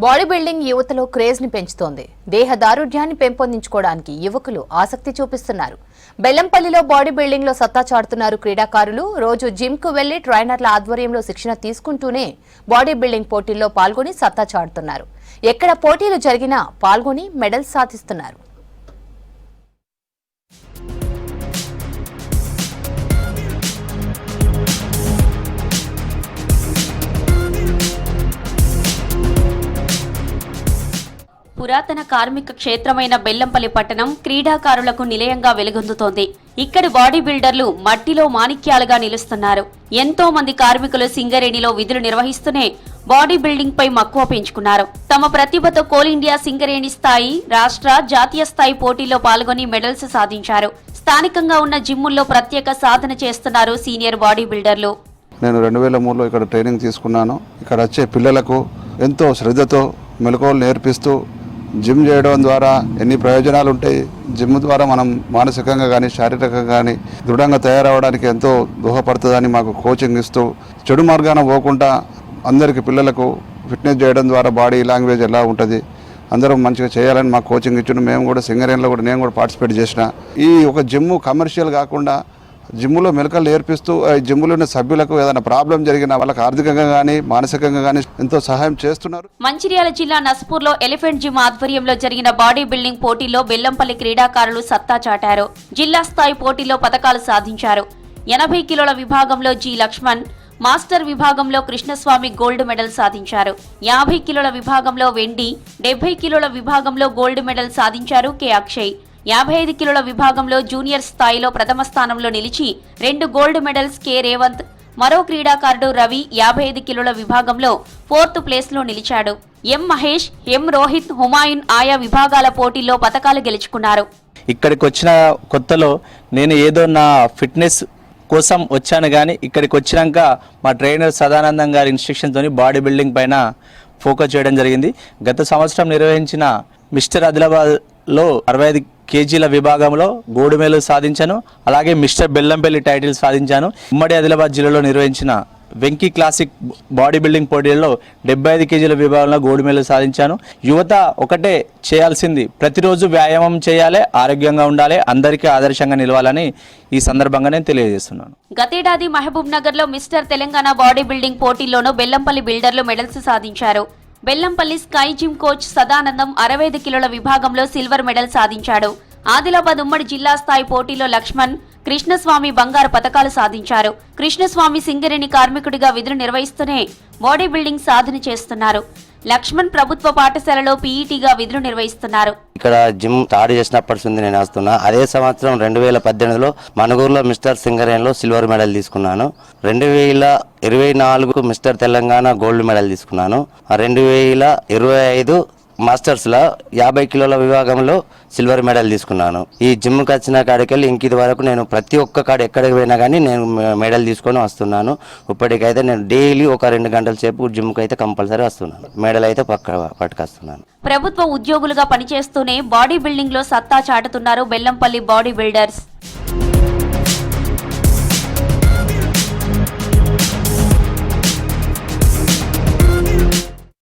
Body building యువతలో craze ని పెంచుతోంది. దేహ దారుఢ్యాన్ని పెంపొందించుకోవడానికి యువకులు ఆసక్తి చూపిస్తున్నారు. బెల్లంపల్లిలో బాడీ బిల్డింగ్ లో సత్తా చాటుతున్నారు క్రీడాకారులు. రోజు జిమ్ కు వెళ్లి ట్రైనర్ల ఆధ్వర్యంలో శిక్షణ తీసుకుంటూనే బాడీ బిల్డింగ్ పోటీల్లో పాల్గొని సత్తా చాటుతున్నారు. ఎక్కడ పోటీలు జరిగినా పాల్గొని మెడల్స్ సాధిస్తున్నారు. పురాతన కార్మిక క్షేత్రమైన బెల్లంపల్లి పట్టణం క్రీడాకారులకు నిలయంగా వెలుగొందుతోంది. ఇక్కడి బాడీ బిల్డర్లు మట్టిలో మాణిక్యాలుగా నిలుస్తున్నారు. ఎంతో మంది కార్మికులు సింగరేణిలో విధులు నిర్వహిస్తూనే బాడీ బిల్డింగ్ పై మక్కువ పెంచుకున్నారు. తమ ప్రతిభతో కోల్ ఇండియా సింగరేణి స్థాయి, రాష్ట్ర, జాతీయ స్థాయి పోటీల్లో పాల్గొని మెడల్స్ సాధించారు. స్థానికంగా ఉన్న జిమ్ముల్లో ప్రత్యేక సాధన చేస్తున్నారు సీనియర్ బాడీ బిల్డర్లు. నేను 2003లో ఇక్కడ ట్రైనింగ్ తీసుకున్నాను. ఇక్కడ వచ్చే పిల్లలకు ఎంతో శ్రద్ధతో మెలకువలు నేర్పిస్తూ జిమ్ చేయడం ద్వారా ఎన్ని ప్రయోజనాలు ఉంటాయి. జిమ్ ద్వారా మనం మానసికంగా కానీ శారీరకంగా కానీ దృఢంగా తయారవడానికి ఎంతో దోహదపడుతుందని మాకు కోచింగ్ ఇస్తూ చెడు మార్గాన పోకుండా అందరికీ పిల్లలకు ఫిట్నెస్ చేయడం ద్వారా బాడీ లాంగ్వేజ్ ఎలా ఉంటుంది, అందరూ మంచిగా చేయాలని మాకు కోచింగ్ ఇచ్చిన. మేము కూడా సింగరేణిలో కూడా నేను కూడా పార్టిసిపేట్ చేసిన. ఈ ఒక జిమ్ కమర్షియల్ కాకుండా జిమ్ములో మెలకలు నేర్పిస్తూ జిమ్ములో ఉన్న సభ్యులకు ఏదైనా ప్రాబ్లం జరిగినా వాళ్ళకి ఆర్థికంగా కానీ మానసికంగా కానీ ఎంతో సహాయం చేస్తున్నారు. మంచిర్యాల జిల్లా నస్పూర్లో ఎలిఫెంట్ జిమ్ ఆధ్వర్యంలో జరిగిన బాడీ బిల్డింగ్ పోటీలో బెల్లంపల్లి క్రీడాకారులు సత్తా చాటారు. జిల్లా స్థాయి పోటీలో పతకాలు సాధించారు. 80 కిలోల విభాగంలో జి లక్ష్మణ్, మాస్టర్ విభాగంలో కృష్ణస్వామి గోల్డ్ మెడల్ సాధించారు. 50 కిలోల విభాగంలో వెండి, 70 కిలోల విభాగంలో గోల్డ్ మెడల్ సాధించారు కె అక్షయ్. 55 కిలోల విభాగంలో జూనియర్ స్థాయిలో ప్రథమ స్థానంలో నిలిచి 2 గోల్డ్ మెడల్స్ కె రేవంత్. మరో క్రీడాకారుడు రవి 55 కిలోల విభాగంలో 4th ప్లేస్ లో నిలిచాడు. ఎం మహేష్, ఎం రోహిత్, హుమాయున్ ఆయా విభాగాల పోటీల్లో పతకాలు గెలుచుకున్నారు. ఇక్కడికి వచ్చిన కొత్తలో నేను ఏదో నా ఫిట్నెస్ కోసం వచ్చాను, కానీ ఇక్కడికి వచ్చినాక మా ట్రైనర్ సదానందం గారి ఇన్స్ట్రక్షన్తో బాడీ బిల్డింగ్ పైన ఫోకస్ చేయడం జరిగింది. గత సంవత్సరం నిర్వహించిన మిస్టర్ ఆదిలాబాద్లో 65 కేజీల విభాగంలో గోల్డ్ మెడల్ సాధించాను. అలాగే మిస్టర్ బెల్లంపల్లి టైటిల్ సాధించాను. ఉమ్మడి ఆదిలాబాద్ జిల్లాలో నిర్వహించిన వెంకీ క్లాసిక్ బాడీ బిల్డింగ్ పోటీల్లో 75 కేజీల విభాగంలో గోల్డ్ మెడల్ సాధించాను. యువత ఒకటే చేయాల్సింది, ప్రతిరోజు వ్యాయామం చేయాలి, ఆరోగ్యంగా ఉండాలి, అందరికీ ఆదర్శంగా నిలవాలని ఈ సందర్భంగా నేను తెలియజేస్తున్నాను. గతేడాది మహబూబ్ నగర్ లో మిస్టర్ తెలంగాణ బాడీ బిల్డింగ్ పోటీల్లోనూ బెల్లంపల్లి బిల్డర్లు మెడల్స్ సాధించారు. Bellampalli sky gym coach Sadanandam 65 కిలోల విభాగంలో సిల్వర్ మెడల్ సాధించాడు. ఆదిలాబాద్ ఉమ్మడి జిల్లా స్థాయి పోటీలో లక్ష్మణ్, కృష్ణస్వామి బంగారు పతకాలు సాధించారు. కృష్ణస్వామి సింగరేణి కార్మికుడిగా విధులు నిర్వహిస్తూనే బాడీ బిల్డింగ్ సాధన చేస్తున్నారు. లక్ష్మణ్ ప్రభుత్వ పాఠశాలలో పీఈటీగా విధులు నిర్వహిస్తున్నారు. ఇక్కడ జిమ్ స్టార్ట్ చేసినప్పటి నుంచి నేను వస్తున్నా. అదే సంవత్సరం 2018లో మనుగూరులో మిస్టర్ సింగరేణిలో సిల్వర్ మెడల్ తీసుకున్నాను. 2024 మిస్టర్ తెలంగాణ గోల్డ్ మెడల్ తీసుకున్నాను. 2025 మాస్టర్స్లో 50 కిలోల విభాగంలో సిల్వర్ మెడల్ తీసుకున్నాను. ఈ జిమ్కి వచ్చిన కాడికెళ్ళి ఇంక ఇది వరకు నేను ప్రతి ఒక్క కాడ ఎక్కడికి పోయినా కానీ నేను మెడల్ తీసుకొని వస్తున్నాను. ఇప్పటికైతే నేను డైలీ ఒక 2 గంటల సేపు జిమ్కి అయితే కంపల్సరీ వస్తున్నాను. మెడల్ అయితే పట్టుకొస్తున్నాను. ప్రభుత్వ ఉద్యోగులుగా పనిచేస్తూనే బాడీ బిల్డింగ్ లో సత్తా చాటుతున్నారు బెల్లంపల్లి బాడీ బిల్డర్స్.